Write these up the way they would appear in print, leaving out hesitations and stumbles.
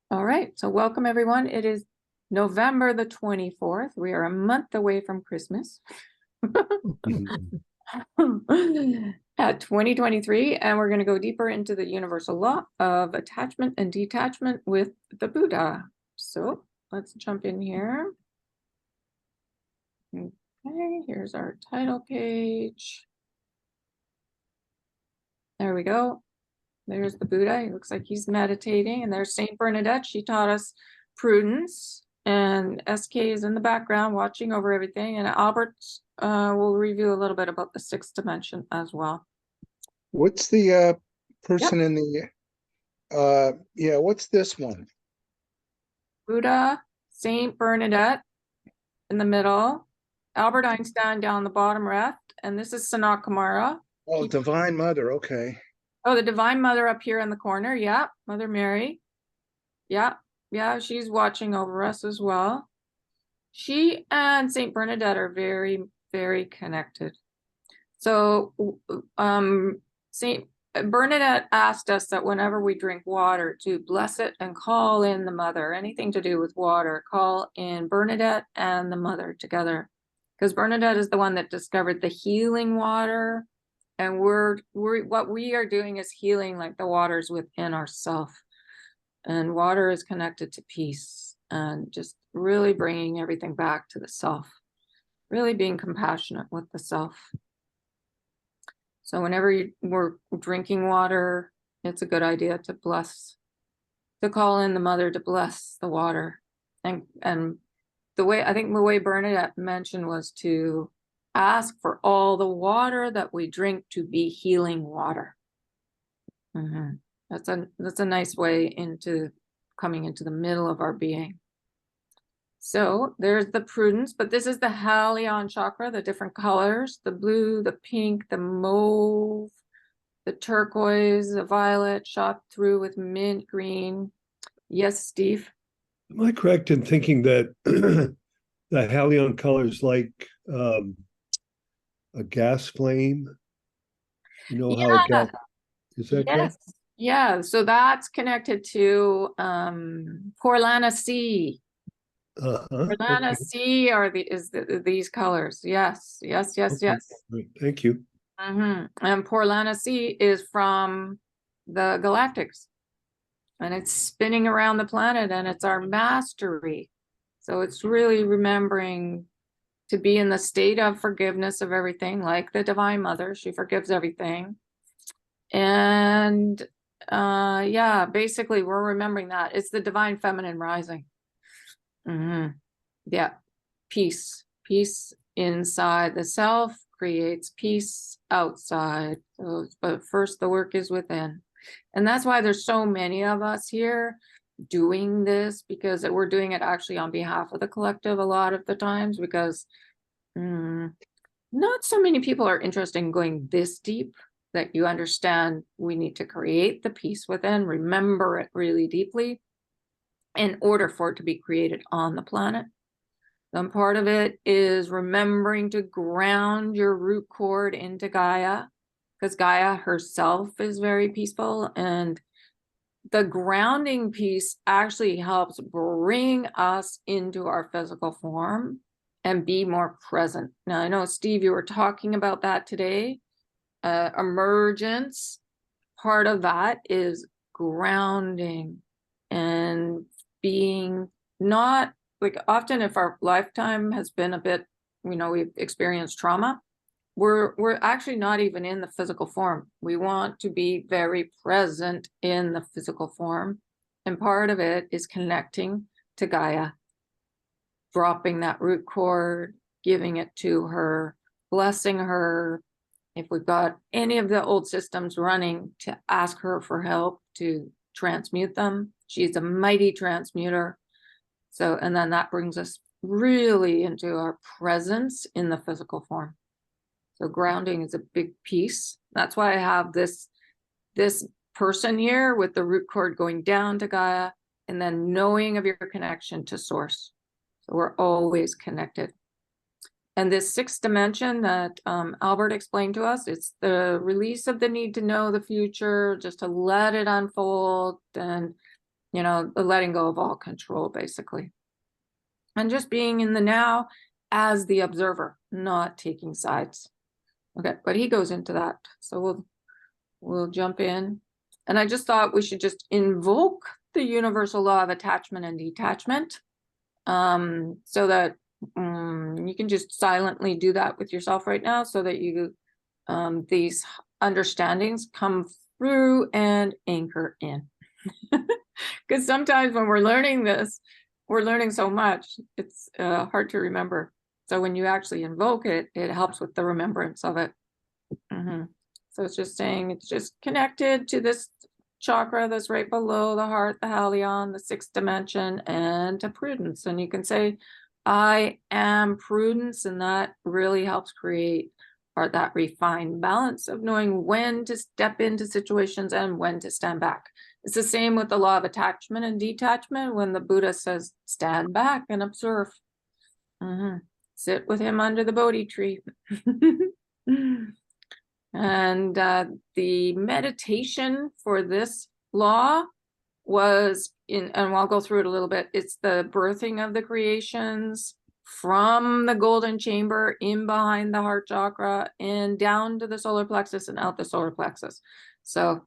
All right, so welcome everyone. It is November the 24th. We are a month away from Christmas at 2023, and we're going to go deeper into the universal law of attachment and detachment with the Buddha. So let's jump in here. Okay, here's our title page. There we go. There's the Buddha. He looks like he's meditating. And there's Saint Bernadette. She taught us prudence. And SK is in the background watching over everything. And Albert will review a little bit about the sixth dimension as well. What's the person in the what's this one? Buddha, Saint Bernadette in the middle, Albert Einstein down the bottom left, and this is Sanat Kumara. Oh, Divine Mother, okay. Oh, the Divine Mother up here in the corner. Yeah, Mother Mary. Yeah, she's watching over us as well. She and Saint Bernadette are very, very connected. So Saint Bernadette asked us that whenever we drink water to bless it and call in the mother, anything to do with water, call in Bernadette and the mother together. Because Bernadette is the one that discovered the healing water. And we're what we are doing is healing like the waters within ourself. And water is connected to peace and just really bringing everything back to the self, really being compassionate with the self. So whenever we're drinking water, it's a good idea to call in the mother to bless the water. And the way Bernadette mentioned was to ask for all the water that we drink to be healing water. That's a nice way into coming into the middle of our being. So there's the prudence, but this is the Halion chakra, the different colors, the blue, the pink, the mauve, the turquoise, the violet, shot through with mint green. Yes, Steve? Am I correct in thinking that the Halion color is like a gas flame? You know how a gas, is that correct? Yeah, so that's connected to Porlana C. Porlana C are these colors. Yes. Great. Thank you. And Porlana C is from the galactics, and it's spinning around the planet, and it's our mastery. So it's really remembering to be in the state of forgiveness of everything, like the Divine Mother. She forgives everything. And basically we're remembering that. It's the Divine Feminine rising. Yeah, peace. Peace inside the self creates peace outside. So, but first the work is within. And that's why there's so many of us here doing this, because we're doing it actually on behalf of the collective a lot of the times, because not so many people are interested in going this deep, that you understand we need to create the peace within, remember it really deeply in order for it to be created on the planet. Then part of it is remembering to ground your root cord into Gaia, because Gaia herself is very peaceful, and the grounding piece actually helps bring us into our physical form and be more present. Now, I know, Steve, you were talking about that today. Emergence, part of that is grounding and being not like, often if our lifetime has been a bit, we've experienced trauma, we're actually not even in the physical form. We want to be very present in the physical form. And part of it is connecting to Gaia, dropping that root cord, giving it to her, blessing her. If we've got any of the old systems running, to ask her for help to transmute them. She's a mighty transmuter. So, and then that brings us really into our presence in the physical form. So grounding is a big piece. That's why I have this person here with the root cord going down to Gaia, and then knowing of your connection to source. So we're always connected. And this sixth dimension that Albert explained to us, it's the release of the need to know the future, just to let it unfold. And you know, the letting go of all control, basically. And just being in the now as the observer, not taking sides. Okay, but he goes into that. So we'll jump in. And I just thought we should just invoke the universal law of attachment and detachment, so that you can just silently do that with yourself right now, so that you these understandings come through and anchor in. Because sometimes when we're learning this, we're learning so much, it's hard to remember. So when you actually invoke it, it helps with the remembrance of it. So it's just saying, it's just connected to this chakra that's right below the heart, the Halion, the sixth dimension, and to prudence. And you can say, I am prudence, and that really helps create that refined balance of knowing when to step into situations and when to stand back. It's the same with the law of attachment and detachment. When the Buddha says, stand back and observe. Sit with him under the Bodhi tree. And the meditation for this law was and I'll go through it a little bit. It's the birthing of the creations from the golden chamber in behind the heart chakra and down to the solar plexus and out the solar plexus. So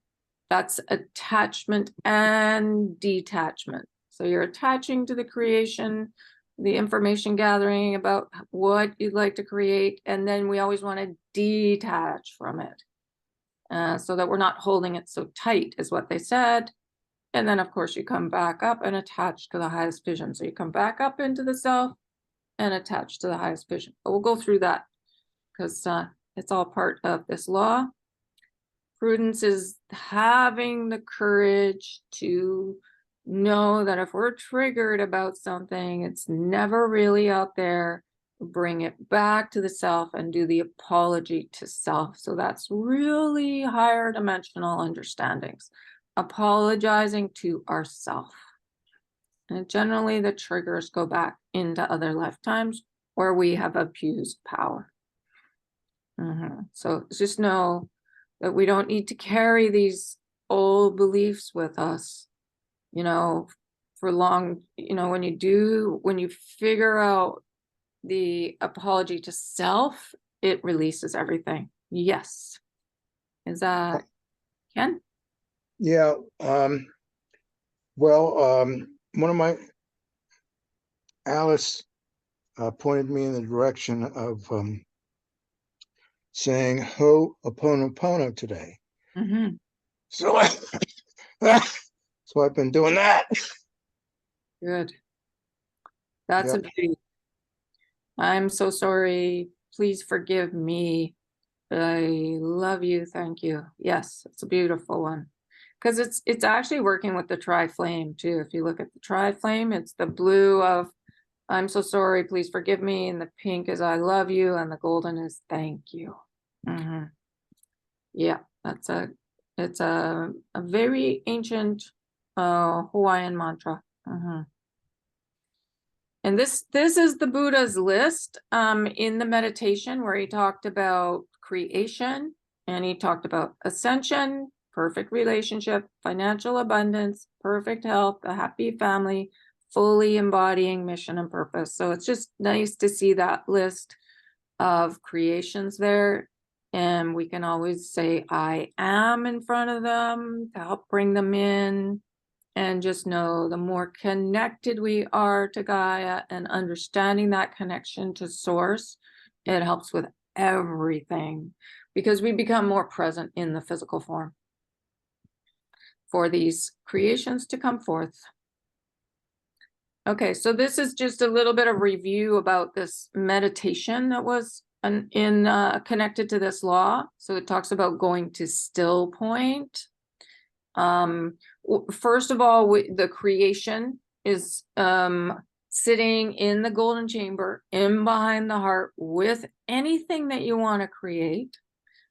that's attachment and detachment. So you're attaching to the creation, the information gathering about what you'd like to create, and then we always want to detach from it, so that we're not holding it so tight, is what they said. And then of course you come back up and attach to the highest vision. So you come back up into the self and attach to the highest vision. But we'll go through that because it's all part of this law. Prudence is having the courage to know that if we're triggered about something, it's never really out there. Bring it back to the self and do the apology to self. So that's really higher dimensional understandings. Apologizing to ourself. And generally the triggers go back into other lifetimes where we have abused power. So just know that we don't need to carry these old beliefs with us, you know, for long. You know, when you figure out the apology to self, it releases everything. Yes. Is that Ken? Yeah. One of my Alice pointed me in the direction of saying Ho'oponopono today. So so I've been doing that. Good. That's a beauty. I'm so sorry. Please forgive me. I love you. Thank you. Yes, it's a beautiful one. Because it's actually working with the tri-flame too. If you look at the tri-flame, it's the blue of I'm so sorry, please forgive me, and the pink is I love you, and the golden is thank you. Yeah, it's a very ancient Hawaiian mantra. And this is the Buddha's list in the meditation where he talked about creation, and he talked about ascension, perfect relationship, financial abundance, perfect health, a happy family, fully embodying mission and purpose. So it's just nice to see that list of creations there. And we can always say, I am in front of them to help bring them in. And just know the more connected we are to Gaia and understanding that connection to source, it helps with everything because we become more present in the physical form for these creations to come forth. Okay, so this is just a little bit of review about this meditation that was connected to this law. So it talks about going to still point. First of all, the creation is sitting in the golden chamber in behind the heart with anything that you want to create.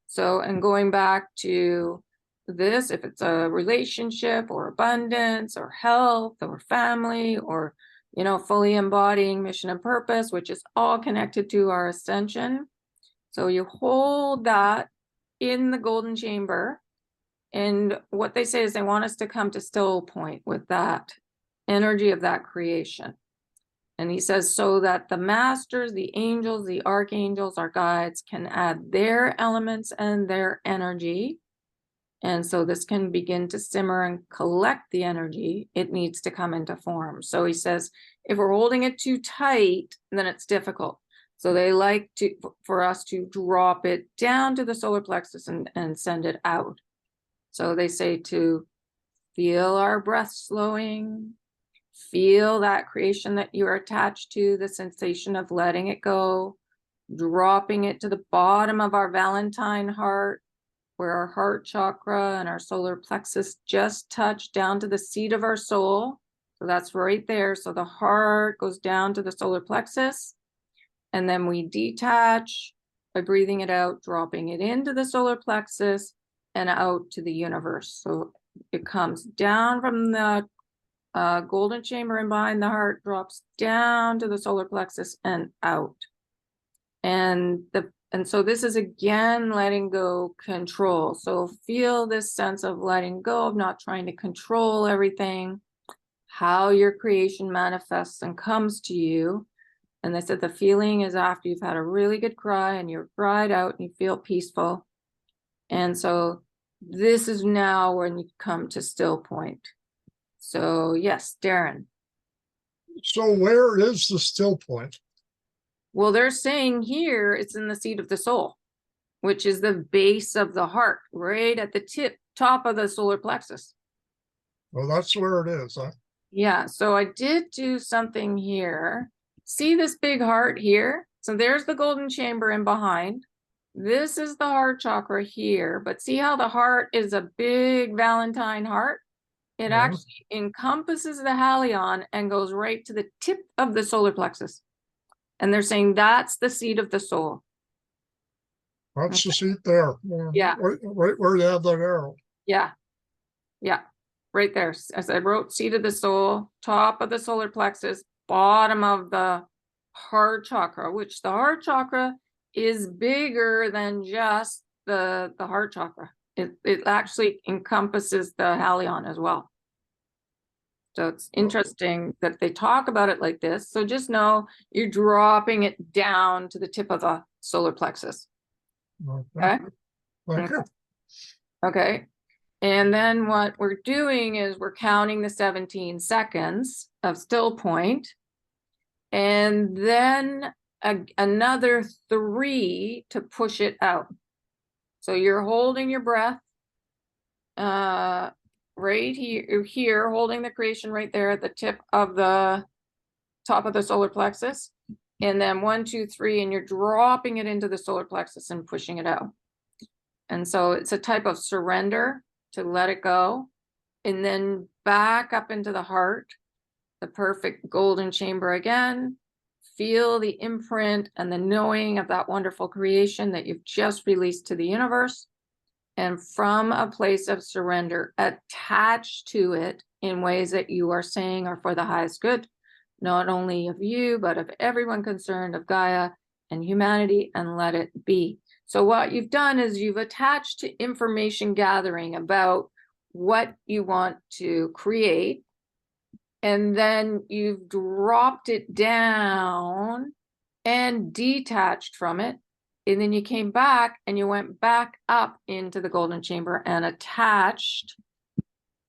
So, and going back to this, if it's a relationship or abundance or health or family or, you know, fully embodying mission and purpose, which is all connected to our ascension. So you hold that in the golden chamber. And what they say is they want us to come to still point with that energy of that creation. And he says, so that the masters, the angels, the archangels, our guides can add their elements and their energy. And so this can begin to simmer and collect the energy. It needs to come into form. So he says, if we're holding it too tight, then it's difficult. So they like for us to drop it down to the solar plexus and send it out. So they say to feel our breath slowing, feel that creation that you're attached to, the sensation of letting it go, dropping it to the bottom of our Valentine heart, where our heart chakra and our solar plexus just touch down to the seat of our soul. So that's right there. So the heart goes down to the solar plexus, and then we detach by breathing it out, dropping it into the solar plexus and out to the universe. So it comes down from the golden chamber and behind the heart, drops down to the solar plexus and out. And so this is again letting go control. So feel this sense of letting go, of not trying to control everything, how your creation manifests and comes to you. And they said the feeling is after you've had a really good cry and you're cried out and you feel peaceful. And so this is now when you come to still point. So yes, Darren. So where is the still point? Well, they're saying here it's in the seat of the soul, which is the base of the heart, right at the top of the solar plexus. Well, that's where it is, huh? Yeah, so I did do something here. See this big heart here? So there's the golden chamber in behind. This is the heart chakra here, but see how the heart is a big Valentine heart? It actually encompasses the Halion and goes right to the tip of the solar plexus. And they're saying that's the seat of the soul. That's the seat there. Yeah. Right where you have that arrow. Yeah. Yeah. Right there. As I wrote, seat of the soul, top of the solar plexus, bottom of the heart chakra, which the heart chakra is bigger than just the heart chakra. It actually encompasses the Halion as well. So it's interesting that they talk about it like this. So just know you're dropping it down to the tip of the solar plexus. Okay. Thank you. Okay. And then what we're doing is we're counting the 17 seconds of still point, and then another 3 to push it out. So you're holding your breath right here, holding the creation right there at the tip of the top of the solar plexus. And then 1, 2, 3, and you're dropping it into the solar plexus and pushing it out. And so it's a type of surrender to let it go, and then back up into the heart, the perfect golden chamber again. Feel the imprint and the knowing of that wonderful creation that you've just released to the universe. And from a place of surrender, attached to it in ways that you are saying are for the highest good, not only of you, but of everyone concerned, of Gaia and humanity, and let it be. So what you've done is you've attached to information gathering about what you want to create, and then you've dropped it down and detached from it. And then you came back and you went back up into the golden chamber and attached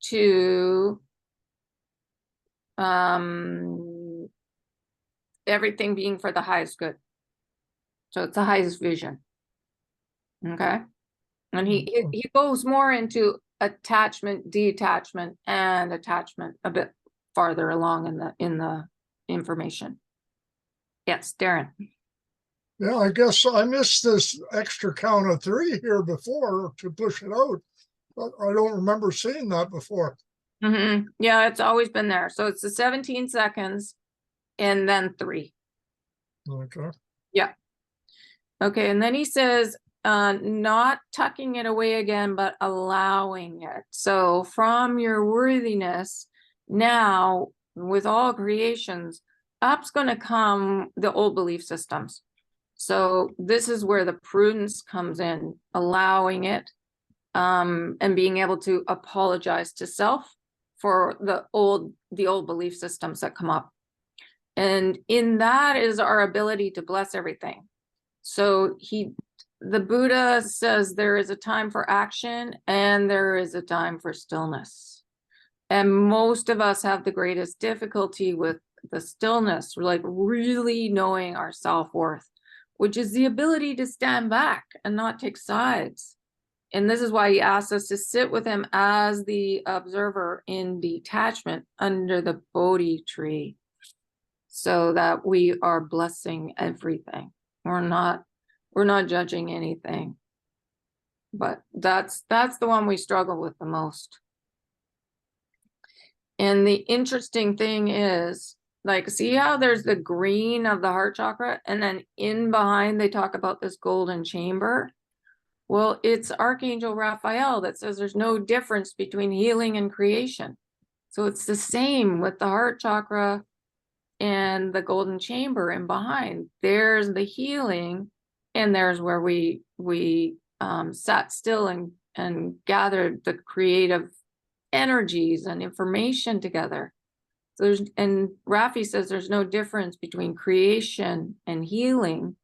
to everything being for the highest good. So it's the highest vision. Okay. And he goes more into attachment, detachment, and attachment a bit farther along in the information. Yes, Darren. Yeah, I guess I missed this extra count of 3 here before to push it out. But I don't remember seeing that before. Yeah, it's always been there. So it's the 17 seconds and then 3. Okay. Yeah. Okay, and then he says, not tucking it away again, but allowing it. So from your worthiness, now with all creations, up's going to come the old belief systems. So this is where the prudence comes in, allowing it, and being able to apologize to self for the old belief systems that come up. And in that is our ability to bless everything. So the Buddha says there is a time for action and there is a time for stillness. And most of us have the greatest difficulty with the stillness, like really knowing our self-worth, which is the ability to stand back and not take sides. And this is why he asks us to sit with him as the observer in detachment under the Bodhi tree, so that we are blessing everything. We're not judging anything. But that's the one we struggle with the most. And the interesting thing is, like, see how there's the green of the heart chakra, and then in behind they talk about this golden chamber? Well, it's Archangel Raphael that says there's no difference between healing and creation. So it's the same with the heart chakra and the golden chamber in behind. There's the healing, and there's where we sat still and gathered the creative energies and information together. So and Rafi says there's no difference between creation and healing,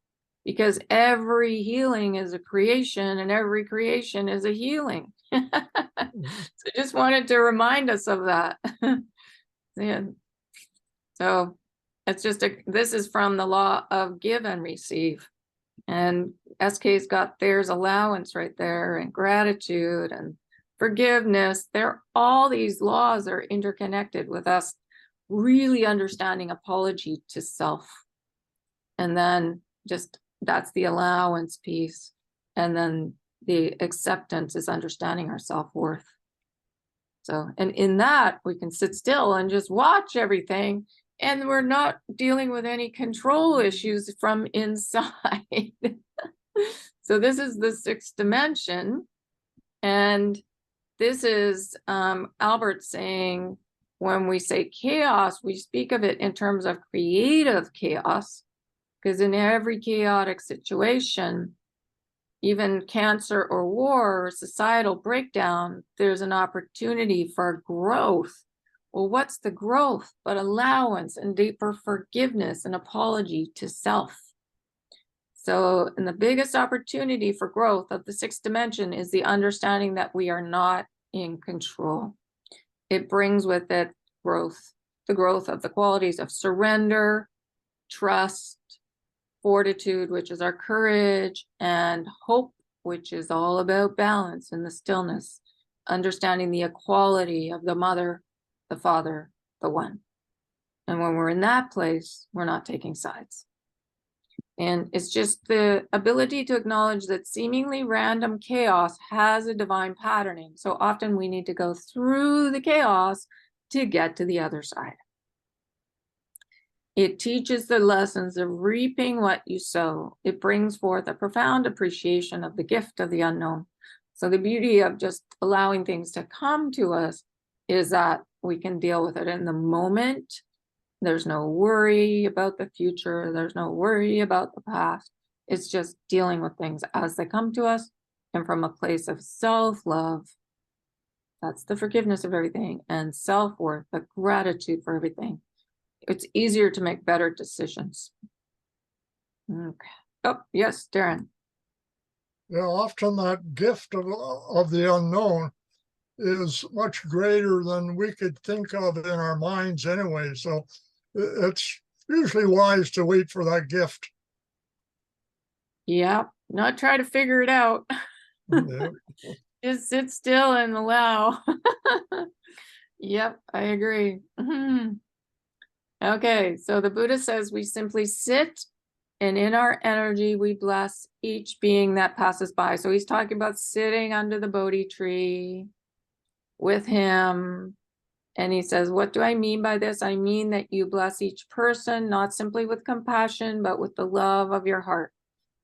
because every healing is a creation and every creation is a healing. So just wanted to remind us of that. Yeah. So it's just this is from the law of give and receive. And SK's got there's allowance right there, and gratitude and forgiveness. All these laws are interconnected with us really understanding apology to self. And then just that's the allowance piece. And then the acceptance is understanding our self-worth. So, and in that we can sit still and just watch everything, and we're not dealing with any control issues from inside. So this is the sixth dimension. And this is Albert saying, when we say chaos, we speak of it in terms of creative chaos, because in every chaotic situation, even cancer or war or societal breakdown, there's an opportunity for growth. Well, what's the growth but allowance and deeper forgiveness and apology to self? So, and the biggest opportunity for growth of the sixth dimension is the understanding that we are not in control. It brings with it growth, the growth of the qualities of surrender, trust, fortitude, which is our courage, and hope, which is all about balance and the stillness, understanding the equality of the mother, the father, the one. And when we're in that place, we're not taking sides. And it's just the ability to acknowledge that seemingly random chaos has a divine patterning. So often we need to go through the chaos to get to the other side. It teaches the lessons of reaping what you sow. It brings forth a profound appreciation of the gift of the unknown. So the beauty of just allowing things to come to us is that we can deal with it in the moment. There's no worry about the future. There's no worry about the past. It's just dealing with things as they come to us, and from a place of self-love. That's the forgiveness of everything, and self-worth, the gratitude for everything. It's easier to make better decisions. Okay. Oh, yes, Darren. Yeah, often that gift of the unknown is much greater than we could think of in our minds anyway. So it's usually wise to wait for that gift. Yeah, not try to figure it out. Yeah. Just sit still and allow. Yep, I agree. Okay, so the Buddha says we simply sit, and in our energy we bless each being that passes by. So he's talking about sitting under the Bodhi tree with him. And he says, what do I mean by this? I mean that you bless each person, not simply with compassion, but with the love of your heart.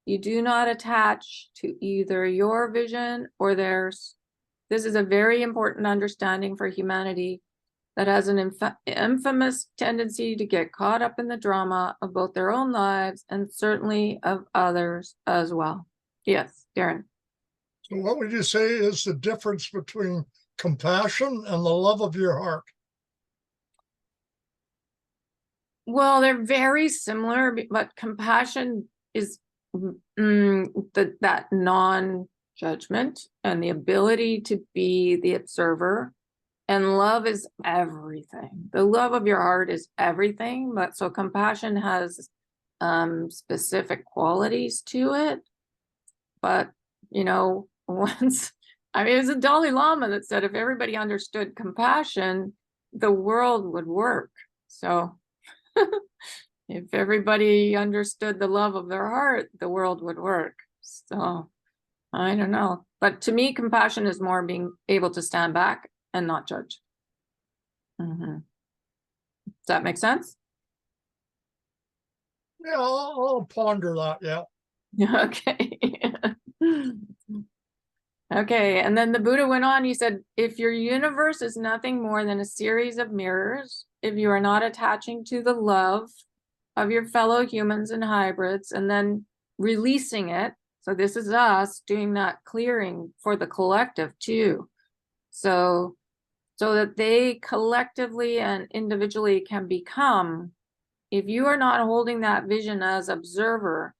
You do not attach to either your vision or theirs. This is a very important understanding for humanity that has an infamous tendency to get caught up in the drama of both their own lives and certainly of others as well. Yes, Darren. So what would you say is the difference between compassion and the love of your heart? Well, they're very similar, but compassion is that non-judgment and the ability to be the observer. And love is everything. The love of your heart is everything. But so compassion has specific qualities to it. But, you know, once, I mean, it was a Dalai Lama that said if everybody understood compassion, the world would work. So if everybody understood the love of their heart, the world would work. So I don't know. But to me, compassion is more being able to stand back and not judge. Does that make sense? Yeah, I'll ponder that. Yeah. Okay. Okay, and then the Buddha went on, he said, if your universe is nothing more than a series of mirrors, if you are not attaching to the love of your fellow humans and hybrids, and then releasing it, so this is us doing that clearing for the collective too, so that they collectively and individually can become, if you are not holding that vision as observer,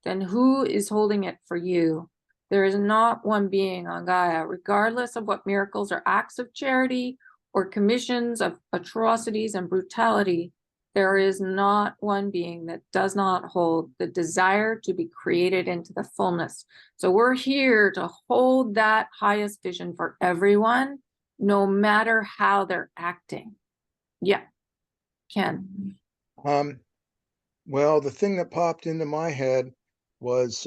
then who is holding it for you? There is not one being on Gaia, regardless of what miracles or acts of charity or commissions of atrocities and brutality. There is not one being that does not hold the desire to be created into the fullness. So we're here to hold that highest vision for everyone, no matter how they're acting. Yeah, Ken. Well, the thing that popped into my head was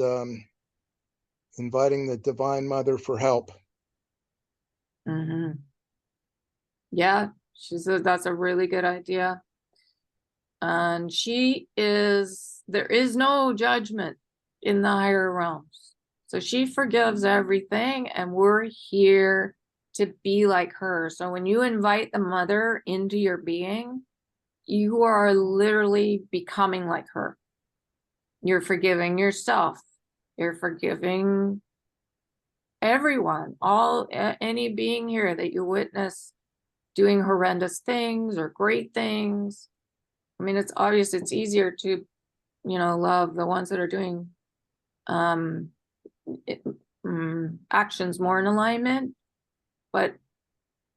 inviting the Divine Mother for help. Yeah, she says that's a really good idea. And there is no judgment in the higher realms. So she forgives everything, and we're here to be like her. So when you invite the mother into your being, you are literally becoming like her. You're forgiving yourself. You're forgiving everyone, any being here that you witness doing horrendous things or great things. I mean, it's obvious it's easier to, love the ones that are doing actions more in alignment. But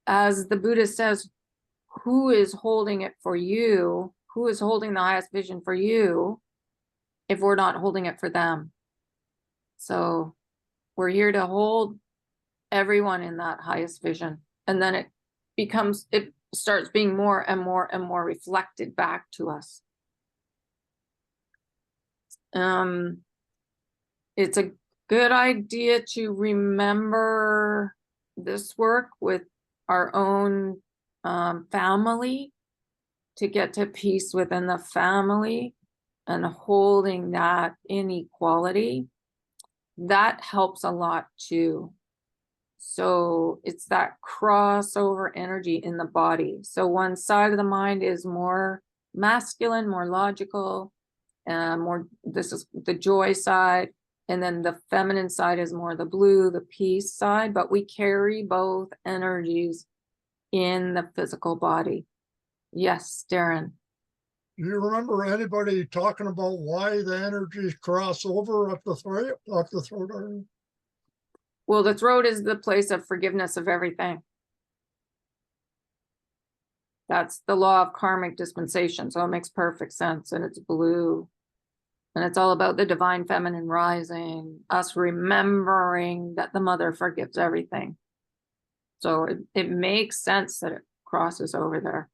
as the Buddha says, who is holding it for you? Who is holding the highest vision for you if we're not holding it for them? So we're here to hold everyone in that highest vision. And then it starts being more and more and more reflected back to us. It's a good idea to remember this work with our own family, to get to peace within the family and holding that inequality. That helps a lot too. So it's that crossover energy in the body. So one side of the mind is more masculine, more logical, this is the joy side. And then the feminine side is more the blue, the peace side, but we carry both energies in the physical body. Yes, Darren. Do you remember anybody talking about why the energies cross over up the throat area? Well, the throat is the place of forgiveness of everything. That's the law of karmic dispensation. So it makes perfect sense. And it's blue. And it's all about the divine feminine rising, us remembering that the mother forgives everything. So it makes sense that it crosses over there.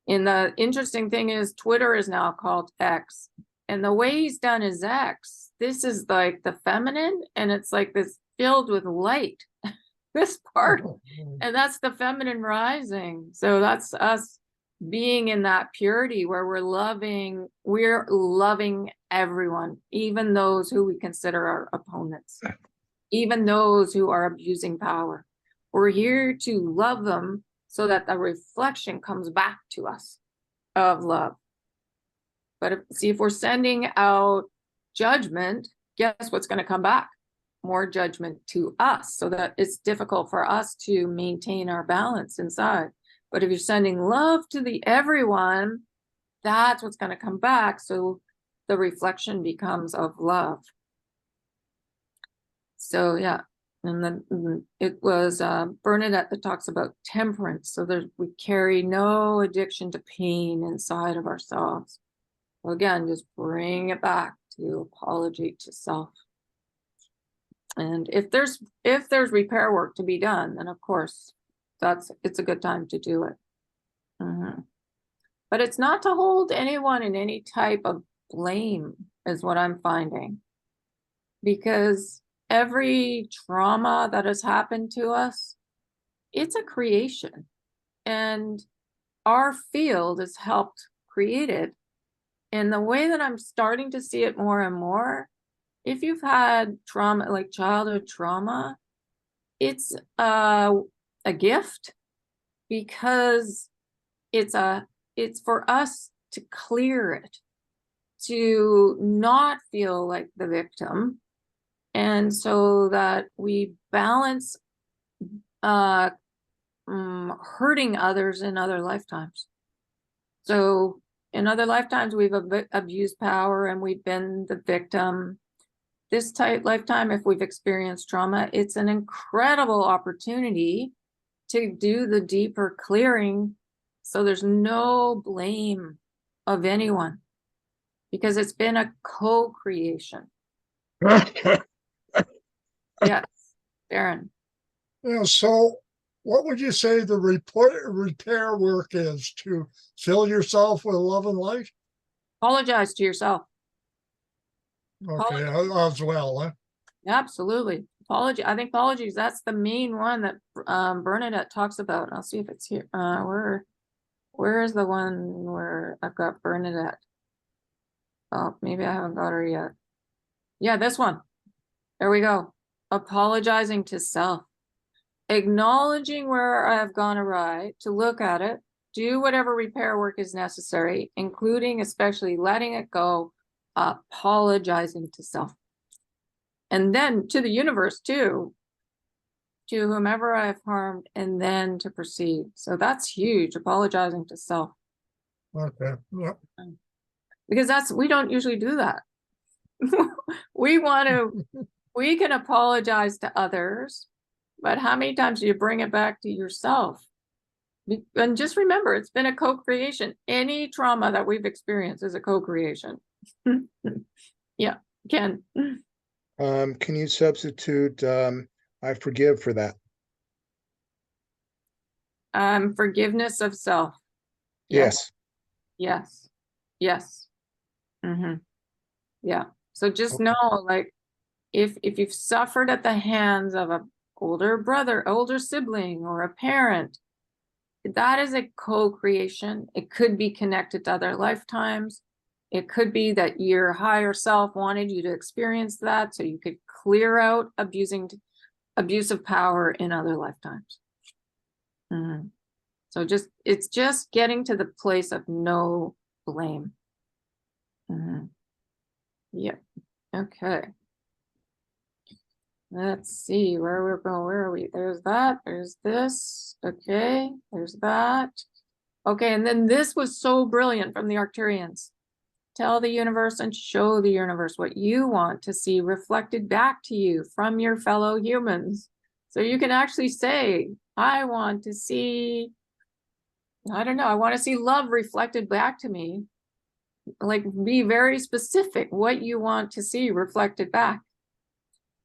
And the interesting thing is Twitter is now called X. And the way he's done his X, this is like the feminine, and it's like this filled with light, this part. And that's the feminine rising. So that's us being in that purity where we're loving everyone, even those who we consider our opponents, even those who are abusing power. We're here to love them so that the reflection comes back to us of love. But if we're sending out judgment, guess what's going to come back? More judgment to us, so that it's difficult for us to maintain our balance inside. But if you're sending love to the everyone, that's what's going to come back. So the reflection becomes of love. So yeah, and then it was Bernadette that talks about temperance. So that we carry no addiction to pain inside of ourselves. So again, just bring it back to apology to self. And if there's repair work to be done, then of course it's a good time to do it. But it's not to hold anyone in any type of blame, is what I'm finding, because every trauma that has happened to us, it's a creation, and our field has helped create it. And the way that I'm starting to see it more and more, if you've had trauma, like childhood trauma, it's a gift, because it's for us to clear it, to not feel like the victim, and so that we balance hurting others in other lifetimes. So in other lifetimes, we've abused power and we've been the victim. This lifetime, if we've experienced trauma, it's an incredible opportunity to do the deeper clearing, so there's no blame of anyone, because it's been a co-creation. Yes, Darren. Yeah, so what would you say the repair work is? To fill yourself with love and light? Apologize to yourself. Okay, as well, huh? Absolutely. Apology. I think apologies, that's the main one that Bernadette talks about. I'll see if it's here. Where is the one where I've got Bernadette? Oh, maybe I haven't got her yet. Yeah, this one. There we go. Apologizing to self. Acknowledging where I have gone awry, to look at it, do whatever repair work is necessary, including especially letting it go, apologizing to self. And then to the universe too, to whomever I've harmed, and then to proceed. So that's huge, apologizing to self. Okay, yep. Because we don't usually do that. We can apologize to others, but how many times do you bring it back to yourself? And just remember, it's been a co-creation. Any trauma that we've experienced is a co-creation. Yeah, Ken. Can you substitute I forgive for that? Forgiveness of self. Yes. Yes. Yes. Yeah. So just Okay. know, like, if you've suffered at the hands of an older brother, older sibling, or a parent, that is a co-creation. It could be connected to other lifetimes. It could be that your higher self wanted you to experience that, so you could clear out abusive power in other lifetimes. So it's just getting to the place of no blame. Yep. Okay. Let's see where we're going. Where are we? There's that. There's this. Okay. There's that. Okay. And then this was so brilliant from the Arcturians. Tell the universe and show the universe what you want to see reflected back to you from your fellow humans. So you can actually say, I want to see, I don't know, I want to see love reflected back to me. Like, be very specific what you want to see reflected back.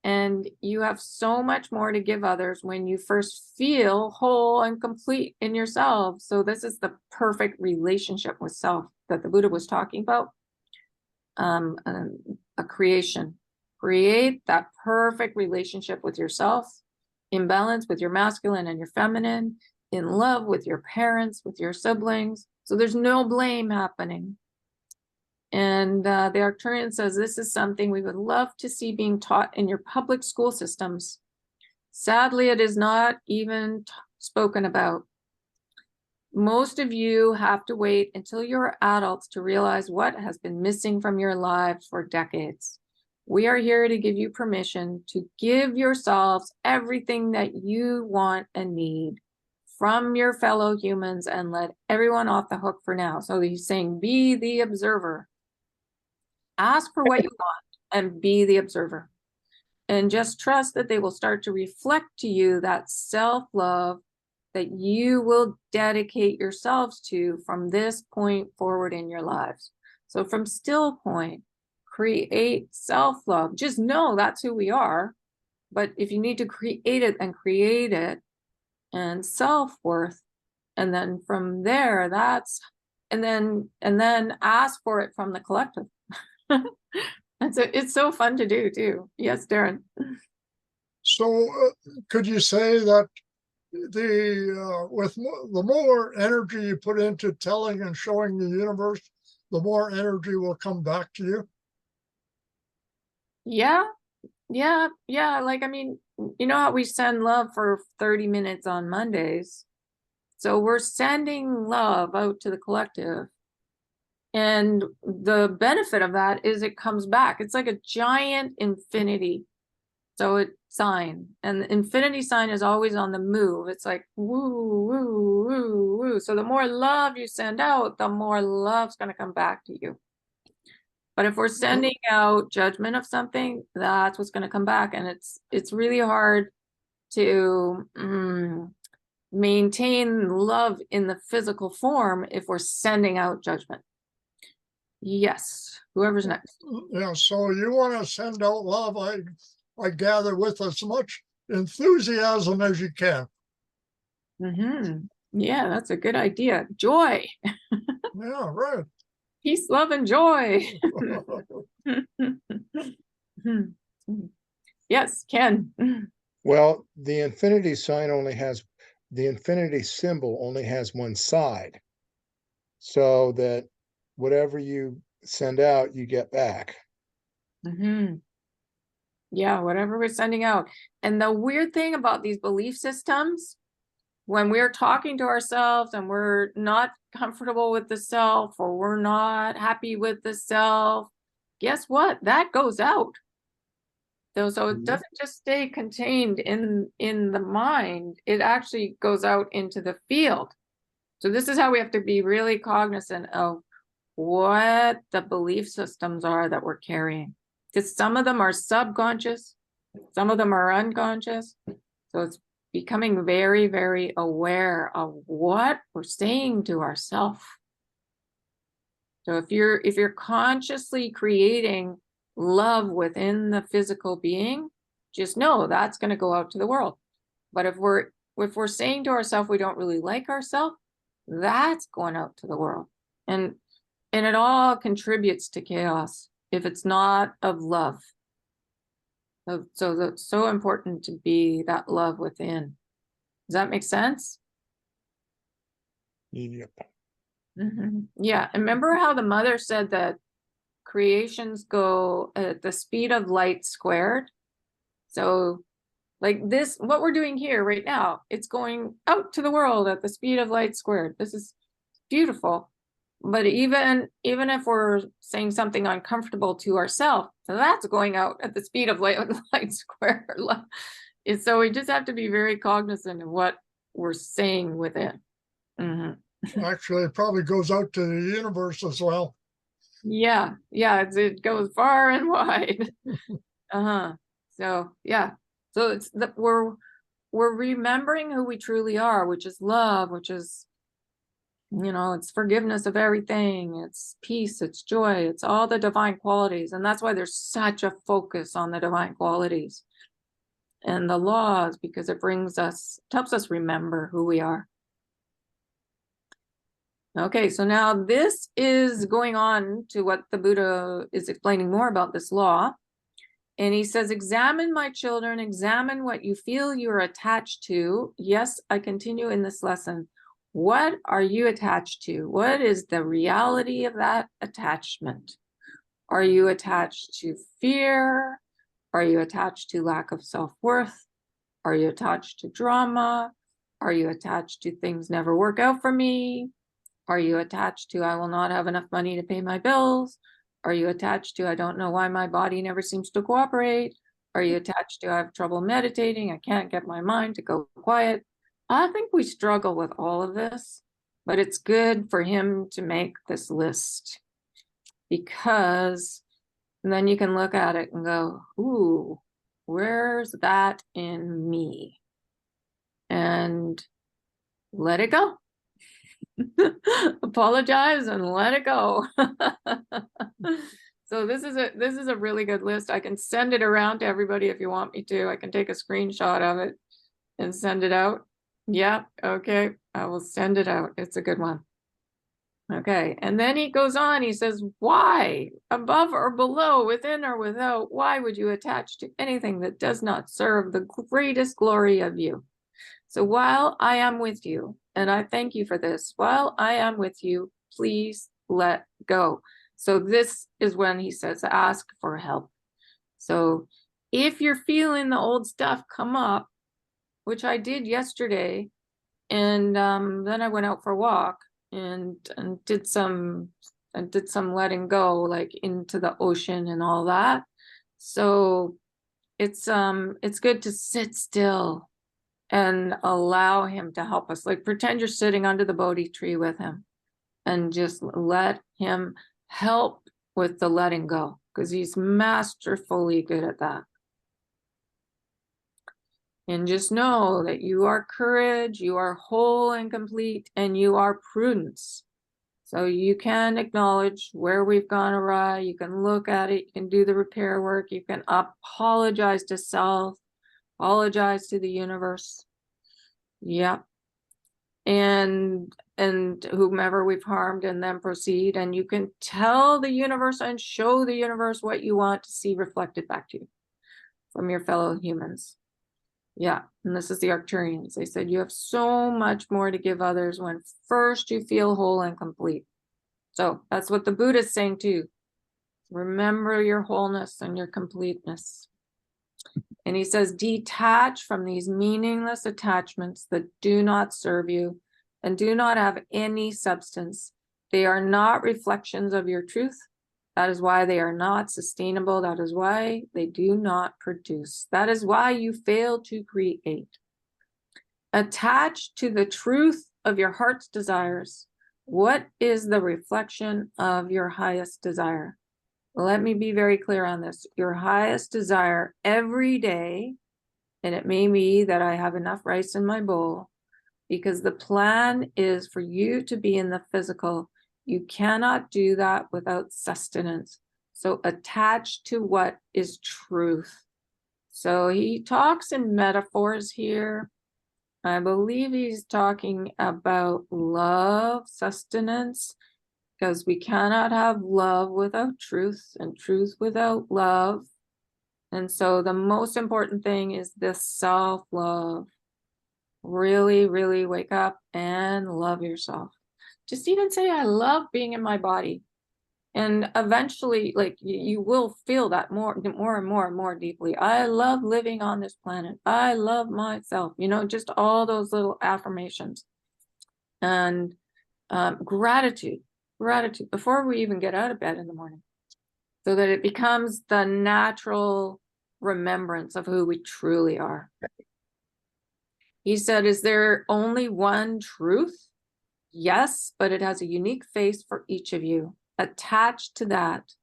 And you have so much more to give others when you first feel whole and complete in yourself. So this is the perfect relationship with self that the Buddha was talking about. A creation. Create that perfect relationship with yourself, in balance with your masculine and your feminine, in love with your parents, with your siblings. So there's no blame happening. And the Arcturian says this is something we would love to see being taught in your public school systems. Sadly, it is not even spoken about. Most of you have to wait until you're adults to realize what has been missing from your lives for decades. We are here to give you permission to give yourselves everything that you want and need from your fellow humans and let everyone off the hook for now. So he's saying, be the observer. Ask for what you want and be the observer. And just trust that they will start to reflect to you that self-love that you will dedicate yourselves to from this point forward in your lives. So from still point, create self-love. Just know that's who we are. But if you need to create it, and create it, and self-worth, and then from there, and then ask for it from the collective. It's so fun to do too. Yes, Darren. So could you say that the more energy you put into telling and showing the universe, the more energy will come back to you? Yeah. Like, I mean, you know how we send love for 30 minutes on Mondays? So we're sending love out to the collective. And the benefit of that is it comes back. It's like a giant infinity. So it's sign, and the infinity sign is always on the move. It's like woo, woo, woo, woo. So the more love you send out, the more love's going to come back to you. But if we're sending out judgment of something, that's what's going to come back. And it's really hard to maintain love in the physical form if we're sending out judgment. Yes, whoever's next. Yeah, so you want to send out love, I gather, with as much enthusiasm as you can. Yeah, that's a good idea. Joy. Yeah, right. Peace, love, and joy. Yes, Ken. Well, the infinity symbol only has one side. So that whatever you send out, you get back. Yeah, whatever we're sending out. And the weird thing about these belief systems, when we're talking to ourselves and we're not comfortable with the self, or we're not happy with the self, guess what? That goes out. So it doesn't just stay contained in the mind. It actually goes out into the field. So this is how we have to be really cognizant of what the belief systems are that we're carrying. Because some of them are subconscious, some of them are unconscious. So it's becoming very, very aware of what we're saying to ourselves. So if you're consciously creating love within the physical being, just know that's going to go out to the world. But if we're saying to ourselves we don't really like ourselves, that's going out to the world. And it all contributes to chaos if it's not of love. So that's so important to be that love within. Does that make sense? Yep. Yeah. And remember how the mother said that creations go at the speed of light squared? So like this, what we're doing here right now, it's going out to the world at the speed of light squared. This is beautiful. But even if we're saying something uncomfortable to ourselves, that's going out at the speed of light squared. And so we just have to be very cognizant of what we're saying with it. Actually, it probably goes out to the universe as well. Yeah, it goes far and wide. So yeah, so it's that we're remembering who we truly are, which is love, which is, it's forgiveness of everything, it's peace, it's joy, it's all the divine qualities. And that's why there's such a focus on the divine qualities and the laws, because it helps us remember who we are. Okay, so now this is going on to what the Buddha is explaining more about this law. And he says, examine, my children, examine what you feel you're attached to. Yes, I continue in this lesson. What are you attached to? What is the reality of that attachment? Are you attached to fear? Are you attached to lack of self-worth? Are you attached to drama? Are you attached to things never work out for me? Are you attached to I will not have enough money to pay my bills? Are you attached to, I don't know why my body never seems to cooperate? Are you attached to, I have trouble meditating, I can't get my mind to go quiet? I think we struggle with all of this, but it's good for him to make this list, because then you can look at it and go, ooh, where's that in me? And let it go. Apologize and let it go. So this is a really good list. I can send it around to everybody if you want me to. I can take a screenshot of it and send it out. Yeah, okay, I will send it out. It's a good one. Okay, and then he goes on, he says, why, above or below, within or without, why would you attach to anything that does not serve the greatest glory of you? So while I am with you, and I thank you for this, while I am with you, please let go. So this is when he says, ask for help. So if you're feeling the old stuff come up, which I did yesterday, and then I went out for a walk and did some letting go, like into the ocean and all that. So it's good to sit still and allow him to help us. Like pretend you're sitting under the Bodhi tree with him and just let him help with the letting go, because he's masterfully good at that. And just know that you are courage, you are whole and complete, and you are prudence. So you can acknowledge where we've gone awry, you can look at it, you can do the repair work, you can apologize to self, apologize to the universe. Yeah. And whomever we've harmed, and then proceed. And you can tell the universe and show the universe what you want to see reflected back to you from your fellow humans. Yeah, and this is the Arcturians. They said you have so much more to give others when first you feel whole and complete. So that's what the Buddha is saying too. Remember your wholeness and your completeness. And he says, detach from these meaningless attachments that do not serve you and do not have any substance. They are not reflections of your truth. That is why they are not sustainable. That is why they do not produce. That is why you fail to create. Attach to the truth of your heart's desires. What is the reflection of your highest desire? Let me be very clear on this. Your highest desire every day, and it may be that I have enough rice in my bowl, because the plan is for you to be in the physical. You cannot do that without sustenance. So attach to what is truth. So he talks in metaphors here. I believe he's talking about love, sustenance, because we cannot have love without truth and truth without love. And so the most important thing is this self-love. Really, really wake up and love yourself. Just even say, I love being in my body. And eventually, like you will feel that more and more deeply. I love living on this planet. I love myself, just all those little affirmations. And gratitude before we even get out of bed in the morning, so that it becomes the natural remembrance of who we truly are. He said, is there only one truth? Yes, but it has a unique face for each of you. Attach to that.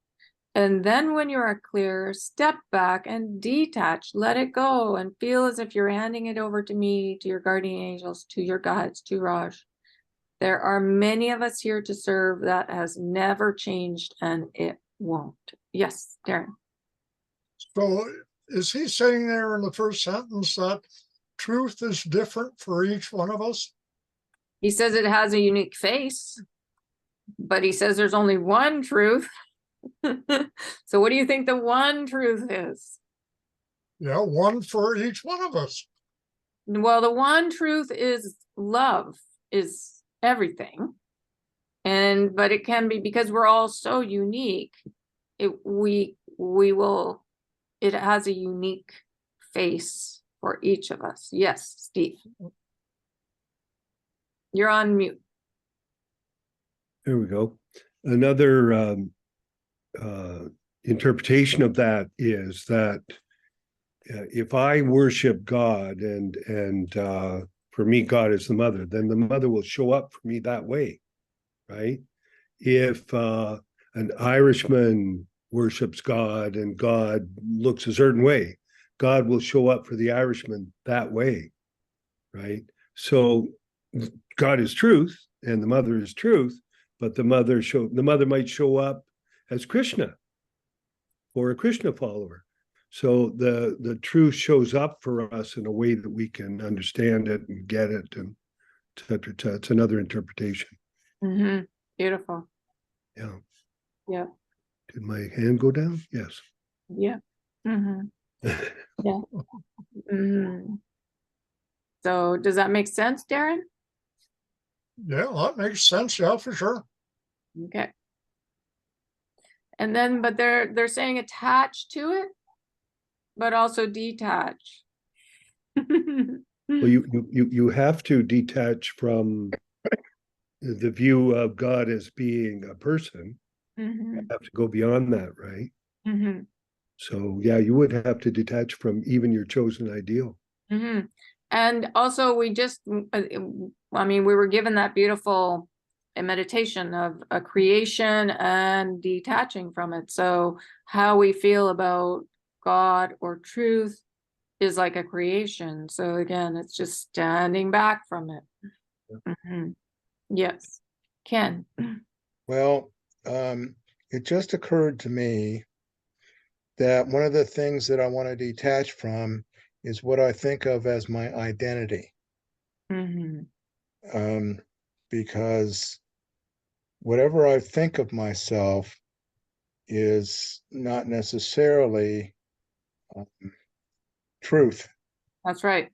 And then when you are clear, step back and detach, let it go, and feel as if you're handing it over to me, to your guardian angels, to your guides, to Raj. There are many of us here to serve. That has never changed, and it won't. Yes, Darren. So is he saying there in the first sentence that truth is different for each one of us? He says it has a unique face, but he says there's only one truth. So what do you think the one truth is? Yeah, one for each one of us. Well, the one truth is love is everything. But it can be, because we're all so unique, it has a unique face for each of us. Yes, Steve. You're on mute. There we go. Another interpretation of that is that if I worship God and for me, God is the mother, then the mother will show up for me that way, right? If an Irishman worships God and God looks a certain way, God will show up for the Irishman that way, right? So God is truth and the mother is truth, but the mother might show up as Krishna or a Krishna follower. So the truth shows up for us in a way that we can understand it and get it, and et cetera, et cetera. It's another interpretation. Mm-hmm. Beautiful. Yeah. Yeah. Did my hand go down? Yes. Yeah. Mm-hmm. Yeah. Mm-hmm. So does that make sense, Darren? Yeah, that makes sense. Yeah, for sure. Okay. And then, but they're saying attach to it, but also detach. Well, you have to detach from the view of God as being a person. Mm-hmm. You have to go beyond that, right? Mm-hmm. So yeah, you would have to detach from even your chosen ideal. Mm-hmm. And also we just, I mean, we were given that beautiful meditation of a creation and detaching from it. So how we feel about God or truth is like a creation. So again, it's just standing back from it. Mm-hmm. Yes. Ken. Well, it just occurred to me that one of the things that I want to detach from is what I think of as my identity. Mm-hmm. Because whatever I think of myself is not necessarily truth. That's right.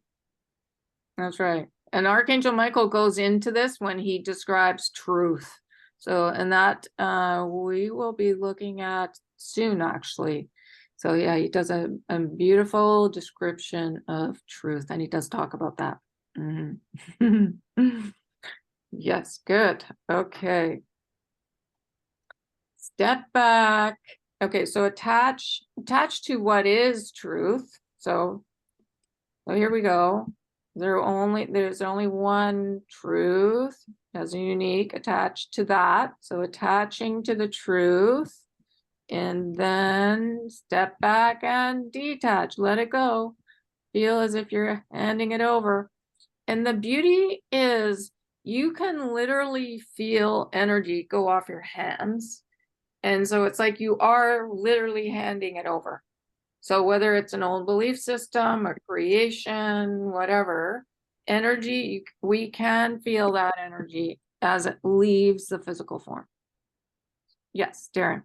That's right. And Archangel Michael goes into this when he describes truth. So, and that we will be looking at soon, actually. So yeah, he does a beautiful description of truth, and he does talk about that. Mm-hmm. Yes, good. Okay. Step back. Okay, so attach to what is truth. So here we go. There's only one truth, as a unique attached to that. So attaching to the truth, and then step back and detach, let it go. Feel as if you're handing it over. And the beauty is you can literally feel energy go off your hands. And so it's like you are literally handing it over. So whether it's an old belief system, a creation, whatever, energy, we can feel that energy as it leaves the physical form. Yes, Darren.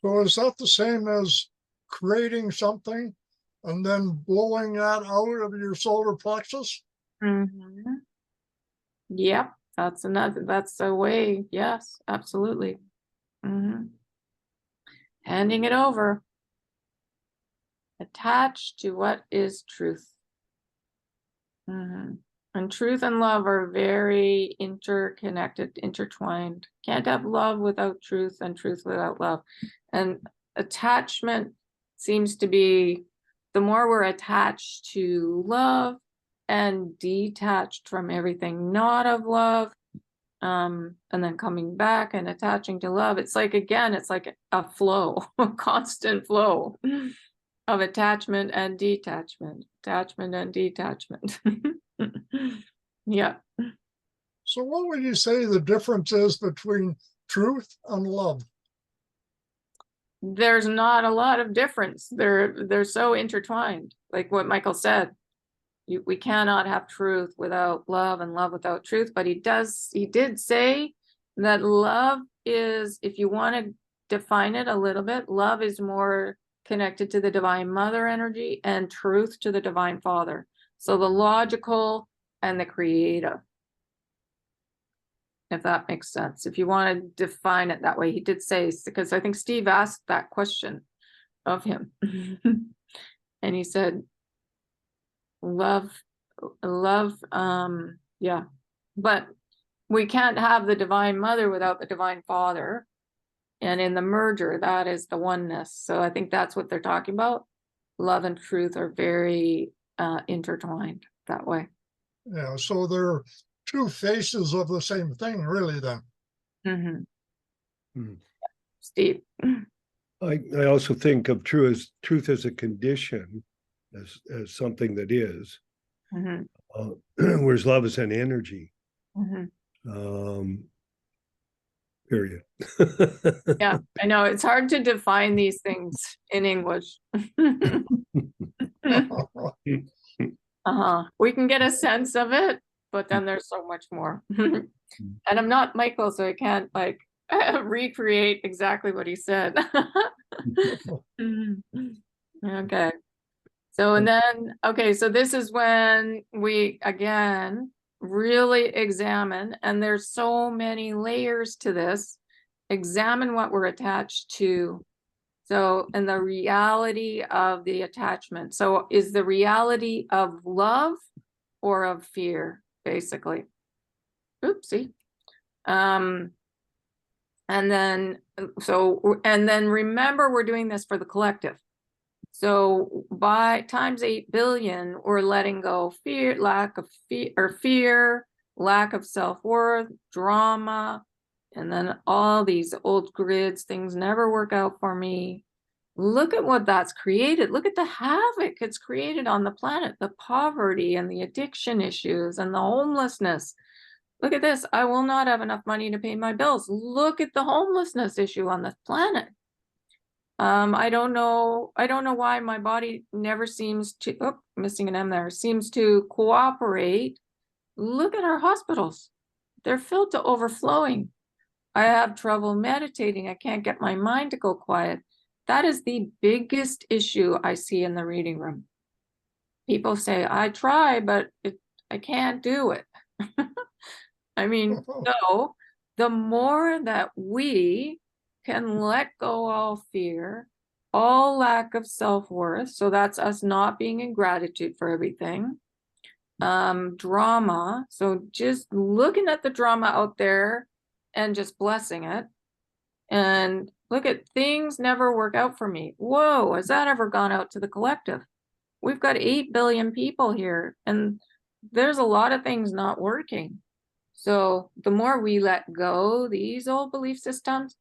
So is that the same as creating something and then blowing that out of your solar plexus? Mm-hmm. Yep, that's a way. Yes, absolutely. Mm-hmm. Handing it over. Attached to what is truth. Mm-hmm. And truth and love are very interconnected, intertwined. Can't have love without truth and truth without love. And attachment seems to be, the more we're attached to love and detached from everything not of love, and then coming back and attaching to love, it's like, again, it's like a flow, a constant flow of attachment and detachment, attachment and detachment. Yeah. So what would you say the difference is between truth and love? There's not a lot of difference. They're so intertwined. Like what Michael said, we cannot have truth without love and love without truth. But he did say that love is, if you want to define it a little bit, love is more connected to the Divine Mother energy and truth to the Divine Father. So the logical and the creative, if that makes sense. If you want to define it that way, he did say, because I think Steve asked that question of him. And he said, love, yeah. But we can't have the Divine Mother without the Divine Father. And in the merger, that is the oneness. So I think that's what they're talking about. Love and truth are very intertwined that way. Yeah, so they're two faces of the same thing, really, then. Mm-hmm. Hmm. Steve. I also think of truth as a condition, as something that is, Mm-hmm. whereas love is an energy. Mm-hmm. Period. Yeah, I know it's hard to define these things in English. We can get a sense of it, but then there's so much more. And I'm not Michael, so I can't like recreate exactly what he said. Okay. So, and then, okay, so this is when we again really examine, and there's so many layers to this. Examine what we're attached to. So, and the reality of the attachment. So, is the reality of love or of fear, basically? Oopsie. And then, and then remember, we're doing this for the collective. So by times 8 billion, we're letting go fear, lack of fear, lack of self-worth, drama, and then all these old grids, things never work out for me. Look at what that's created. Look at the havoc it's created on the planet, the poverty and the addiction issues and the homelessness. Look at this. I will not have enough money to pay my bills. Look at the homelessness issue on this planet. I don't know why my body never seems to, oh, missing an M there, seems to cooperate. Look at our hospitals. They're filled to overflowing. I have trouble meditating. I can't get my mind to go quiet. That is the biggest issue I see in the reading room. People say, I try, but I can't do it. I mean, no, the more that we can let go all fear, all lack of self-worth, so that's us not being in gratitude for everything, drama, so just looking at the drama out there and just blessing it, and look at things never work out for me. Whoa, has that ever gone out to the collective? We've got 8 billion people here, and there's a lot of things not working. So the more we let go these old belief systems,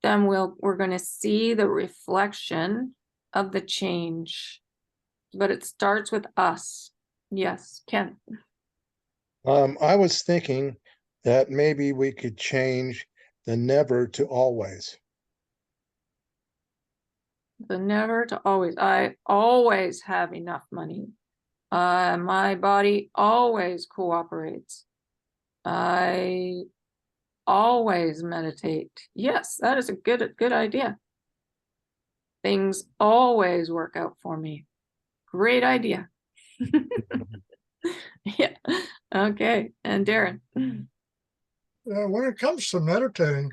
then we're going to see the reflection of the change. But it starts with us. Yes, Ken. I was thinking that maybe we could change the never to always. The never to always. I always have enough money. My body always cooperates. I always meditate. Yes, that is a good idea. Things always work out for me. Great idea. Yeah. Okay. And Darren. When it comes to meditating,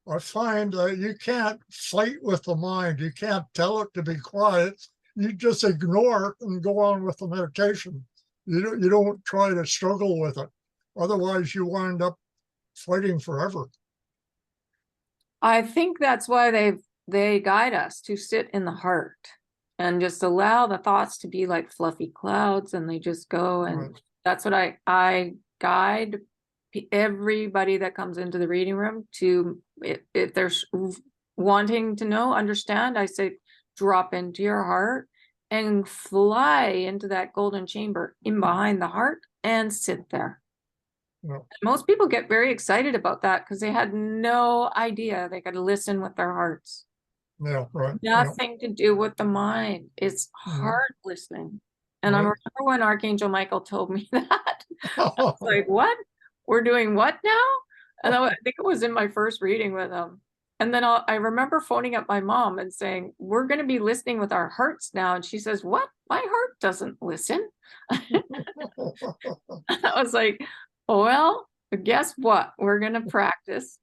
I find that you can't fight with the mind. You can't tell it to be quiet. You just ignore it and go on with the meditation. You don't try to struggle with it. Otherwise, you wind up fighting forever. I think that's why they guide us to sit in the heart and just allow the thoughts to be like fluffy clouds, and they just go. And Right. that's what I guide everybody that comes into the reading room to. If they're wanting to know, understand, I say drop into your heart and fly into that golden chamber in behind the heart and sit there. Yeah. Most people get very excited about that because they had no idea they could listen with their hearts. Yeah, right. Yeah. Nothing to do with the mind. It's heart listening. And I Right. remember when Archangel Michael told me that. I was like, what? We're doing what now? And I think it was in my first reading with him. And then I remember phoning up my mom and saying, we're going to be listening with our hearts now. And she says, what? My heart doesn't listen. I was like, oh, well, guess what? We're going to practice.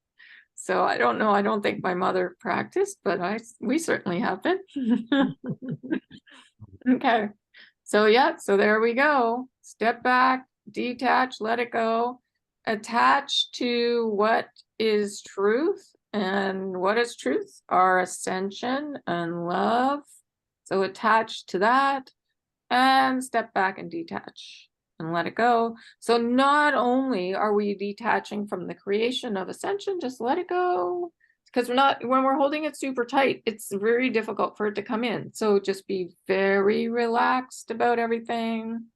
So I don't know. I don't think my mother practiced, but we certainly have been. Okay. So yeah, so there we go. Step back, detach, let it go, attach to what is truth And what is truth? Our ascension and love. So attach to that and step back and detach and let it go. So not only are we detaching from the creation of ascension, just let it go. Because when we're holding it super tight, it's very difficult for it to come in. So just be very relaxed about everything,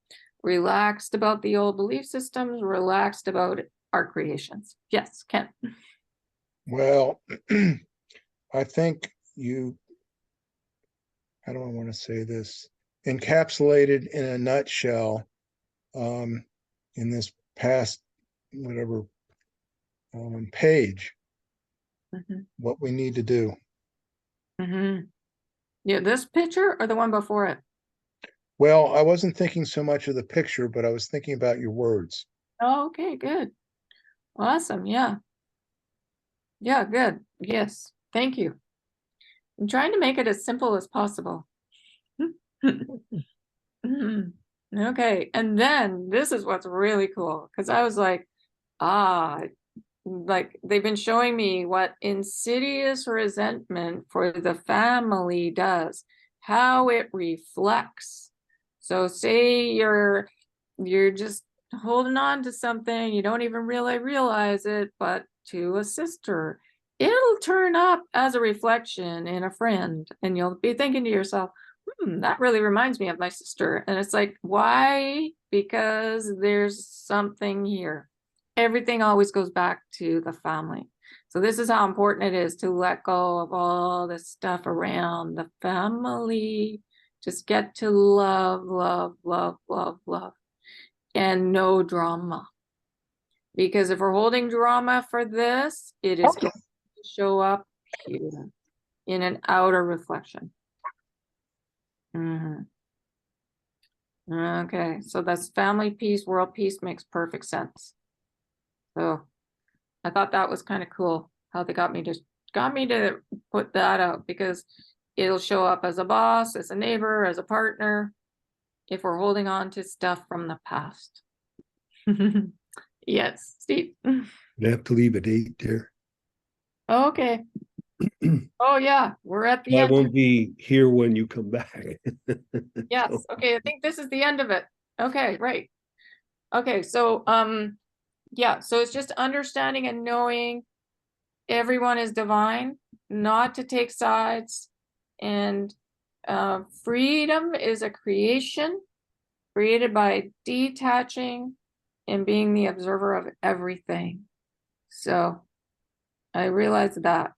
relaxed about the old belief systems, relaxed about our creations. Yes, Ken. Well, I think you, how do I want to say this? Encapsulated in a nutshell, in this past, whatever, page, Mhm. what we need to do. Yeah, this picture or the one before it? Well, I wasn't thinking so much of the picture, but I was thinking about your words. Oh, okay, good. Awesome. Yeah. Yeah, good. Yes. Thank you. I'm trying to make it as simple as possible. Okay. And then this is what's really cool because I was like, like they've been showing me what insidious resentment for the family does, how it reflects. So say you're just holding on to something, you don't even really realize it, but to a sister, it'll turn up as a reflection in a friend, and you'll be thinking to yourself, that really reminds me of my sister. And it's like, why? Because there's something here. Everything always goes back to the family. So this is how important it is to let go of all this stuff around the family. Just get to love, love, love, love, love, and no drama. Because if we're holding drama for this, it is going to show up here in an outer reflection. Okay, so that's family peace, world peace makes perfect sense. So I thought that was kind of cool how they got me to put that out, because it'll show up as a boss, as a neighbor, as a partner, if we're holding on to stuff from the past. Yes, Steve. You have to leave at 8 there. Okay. Oh yeah, we're at the I end. won't be here when you come back. Yes. So, Okay, I think this is the end of it. Okay, right. Okay, so yeah, so it's just understanding and knowing everyone is divine, not to take sides, and freedom is a creation created by detaching and being the observer of everything. So I realized that.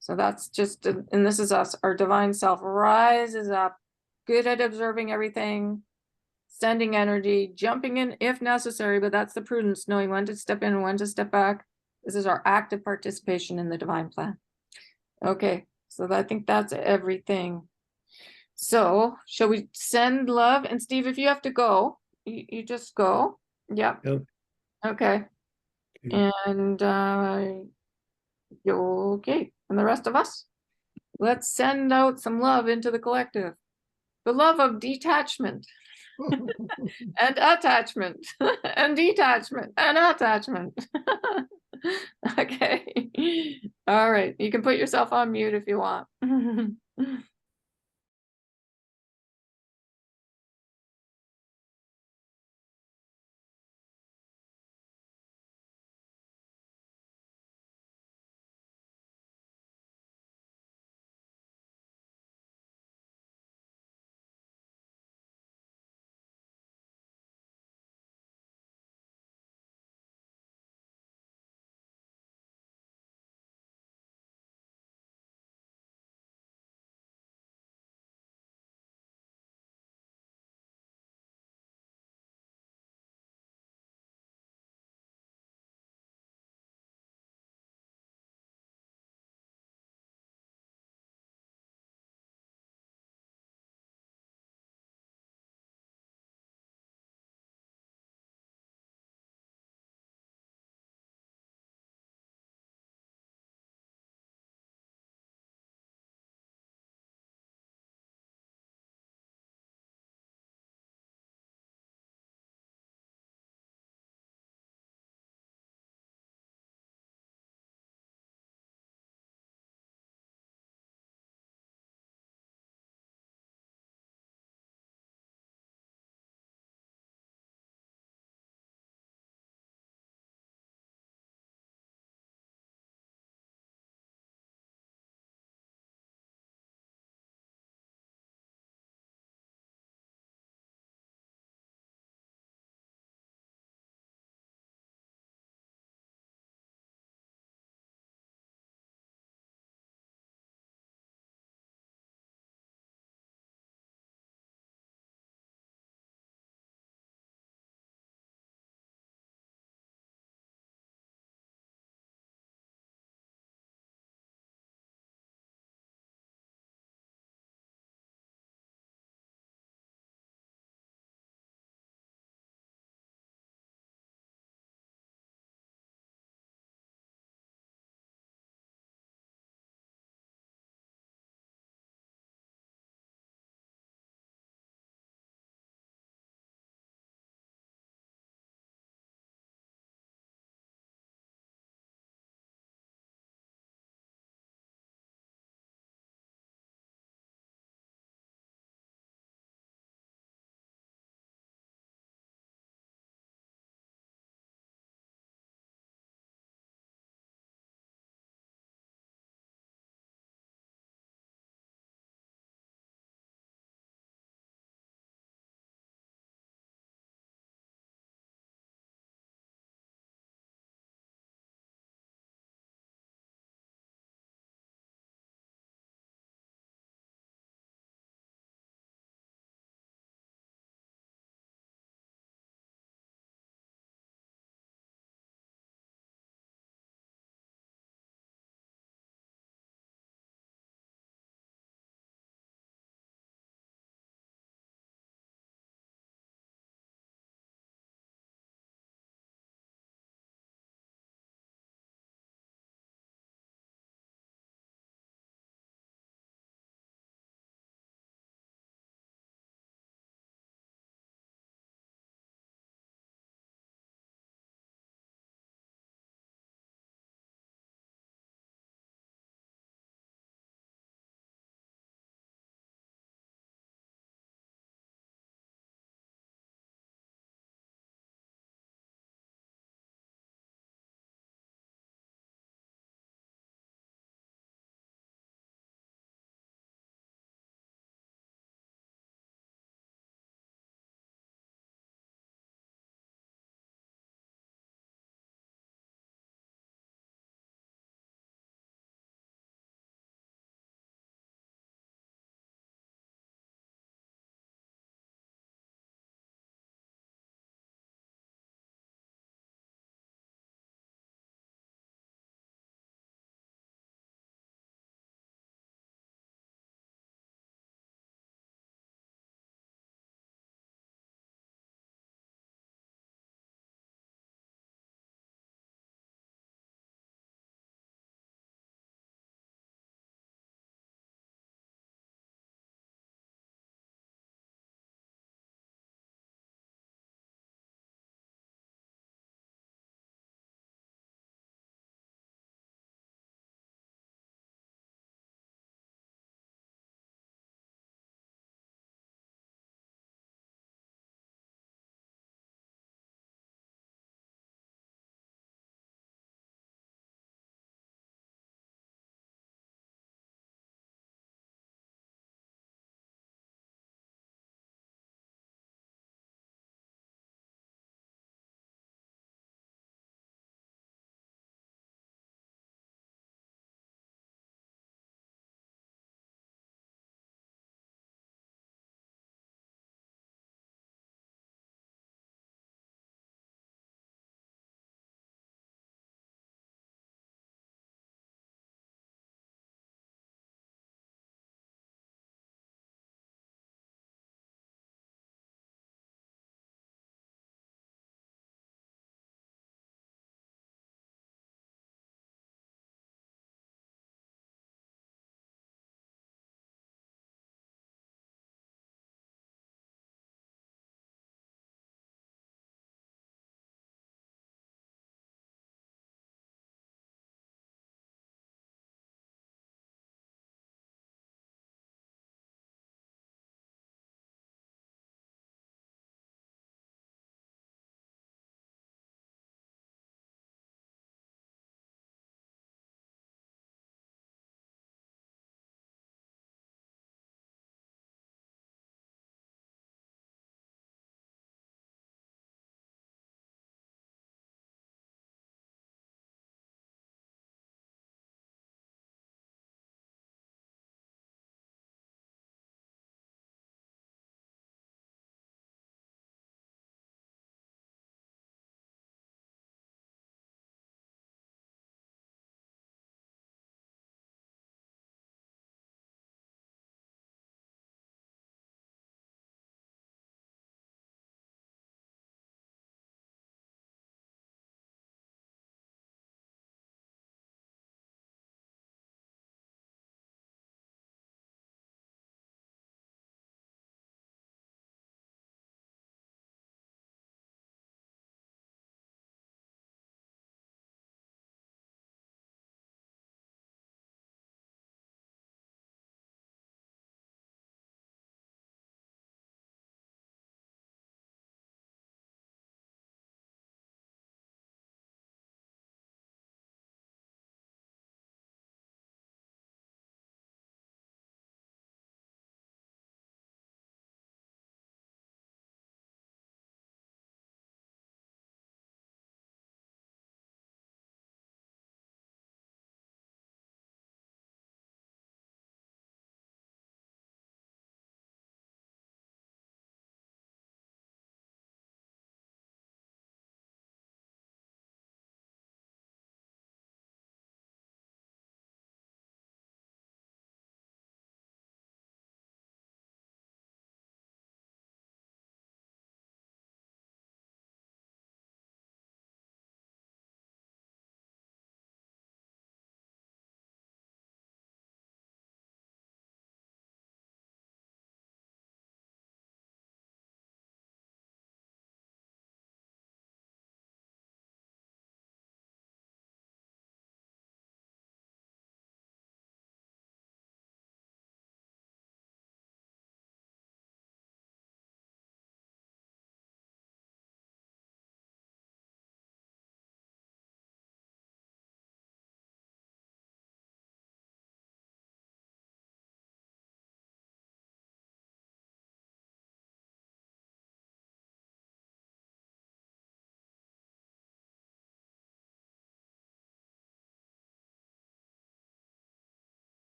So that's just, and this is us, our divine self rises up, good at observing everything, sending energy, jumping in if necessary, but that's the prudence, knowing when to step in and when to step back. This is our active participation in the divine plan. Okay, so I think that's everything. So shall we send love? And Steve, if you have to go, you just go. Yeah. Yep. Okay. Okay. And okay. And the rest of us, let's send out some love into the collective. The love of detachment and attachment and detachment and attachment. Okay. All right. You can put yourself on mute if you want.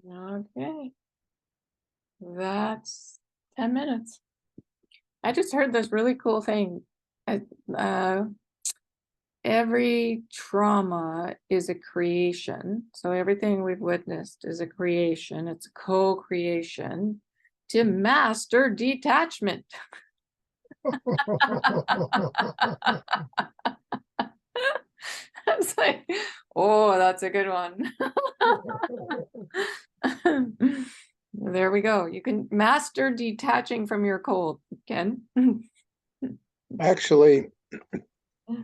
Okay. That's 10 minutes. I just heard this really cool thing. Every trauma is a creation. So everything we've witnessed is a creation. It's a co-creation to master detachment. It's like, oh, that's a good one. There we go. You can master detaching from your cold, Ken. Actually,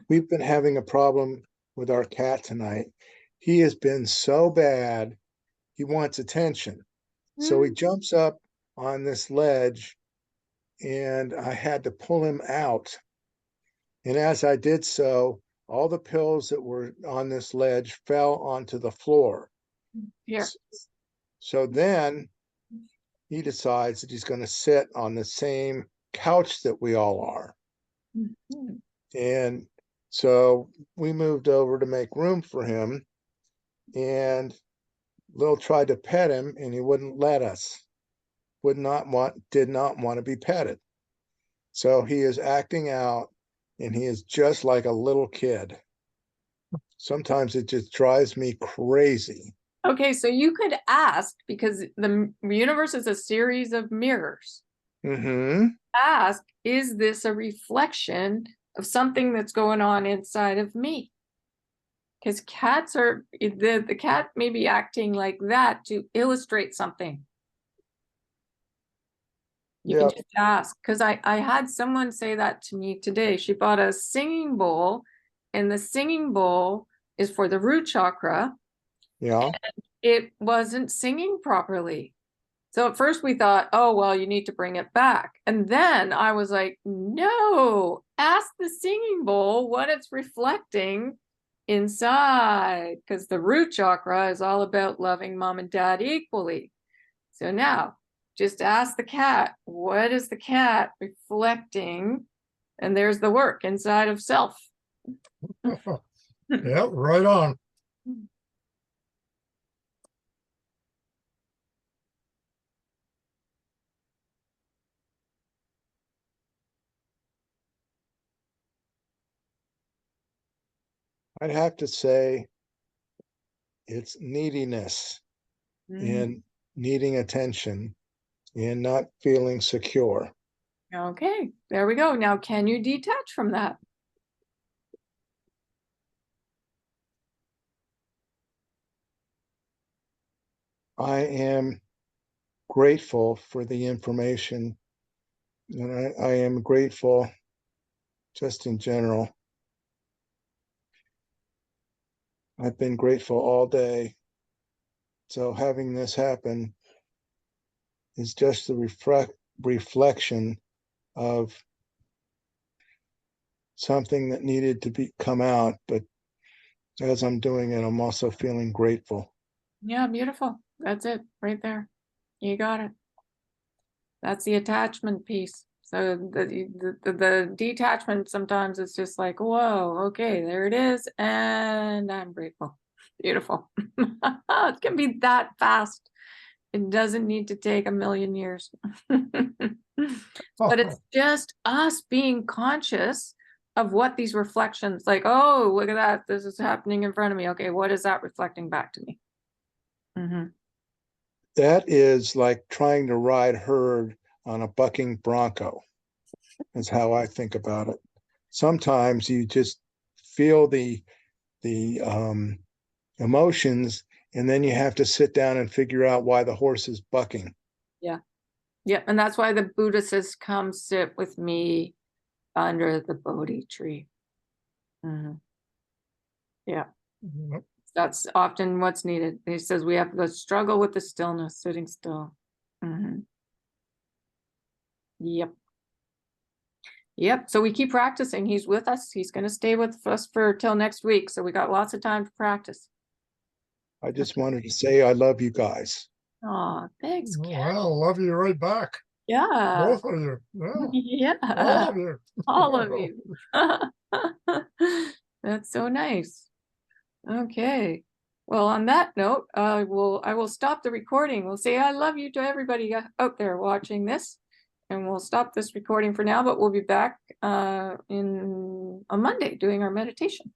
we've been having a problem with our cat tonight. He has been so bad, he wants attention. So he jumps up on this ledge, and I had to pull him out. And as I did so, all the pills that were on this ledge fell onto the floor. Here. So then he decides that he's going to sit on the same couch that we all are. Mhm. And so we moved over to make room for him, and Lil tried to pet him, and he wouldn't let us. Did not want to be petted. So he is acting out, and he is just like a little kid. Sometimes it just drives me crazy. Okay, so you could ask, because the universe is a series of mirrors. Mm-hmm. Ask, is this a reflection of something that's going on inside of me? Because cats are, the cat may be acting like that to illustrate something. You can Yep. just ask, because I had someone say that to me today. She bought a singing bowl, and the singing bowl is for the root chakra. Yeah. It wasn't singing properly. So at first we thought, oh, well, you need to bring it back. And then I was like, no, ask the singing bowl what it's reflecting inside, because the root chakra is all about loving mom and dad equally. So now just ask the cat, what is the cat reflecting? And there's the work inside of self. Yeah, right on. I'd have to say it's neediness and needing attention and not feeling secure. Okay, there we go. Now, can you detach from that? I am grateful for the information, and I am grateful just in general. I've been grateful all day. So having this happen is just the reflection of something that needed to come out. But as I'm doing it, I'm also feeling grateful. Yeah, beautiful. That's it right there. You got it. That's the attachment piece. So the detachment sometimes it's just like, whoa, okay, there it is. And I'm grateful. Beautiful. It can be that fast. It doesn't need to take 1,000,000 years. But it's just us being conscious of what these reflections, like, oh, look at that. This is happening in front of me. Okay, what is that reflecting back to me? That is like trying to ride herd on a bucking bronco, is how I think about it. Sometimes you just feel the emotions, and then you have to sit down and figure out why the horse is bucking. Yeah. Yeah. And that's why the Buddha says, come sit with me under the Bodhi tree. Yeah. That's often what's needed. He says we have to struggle with the stillness, sitting still. Yep. Yep. So we keep practicing. He's with us. He's going to stay with us for till next week. So we got lots of time to practice. I just wanted to say I love you guys. Oh, thanks, Ken. Well, love you right back. Yeah. Both of you. Yeah. Yeah. All of you. All of you. That's so nice. Okay. Well, on that note, I will stop the recording. We'll say I love you to everybody out there watching this, and we'll stop this recording for now, but we'll be back on Monday doing our meditation.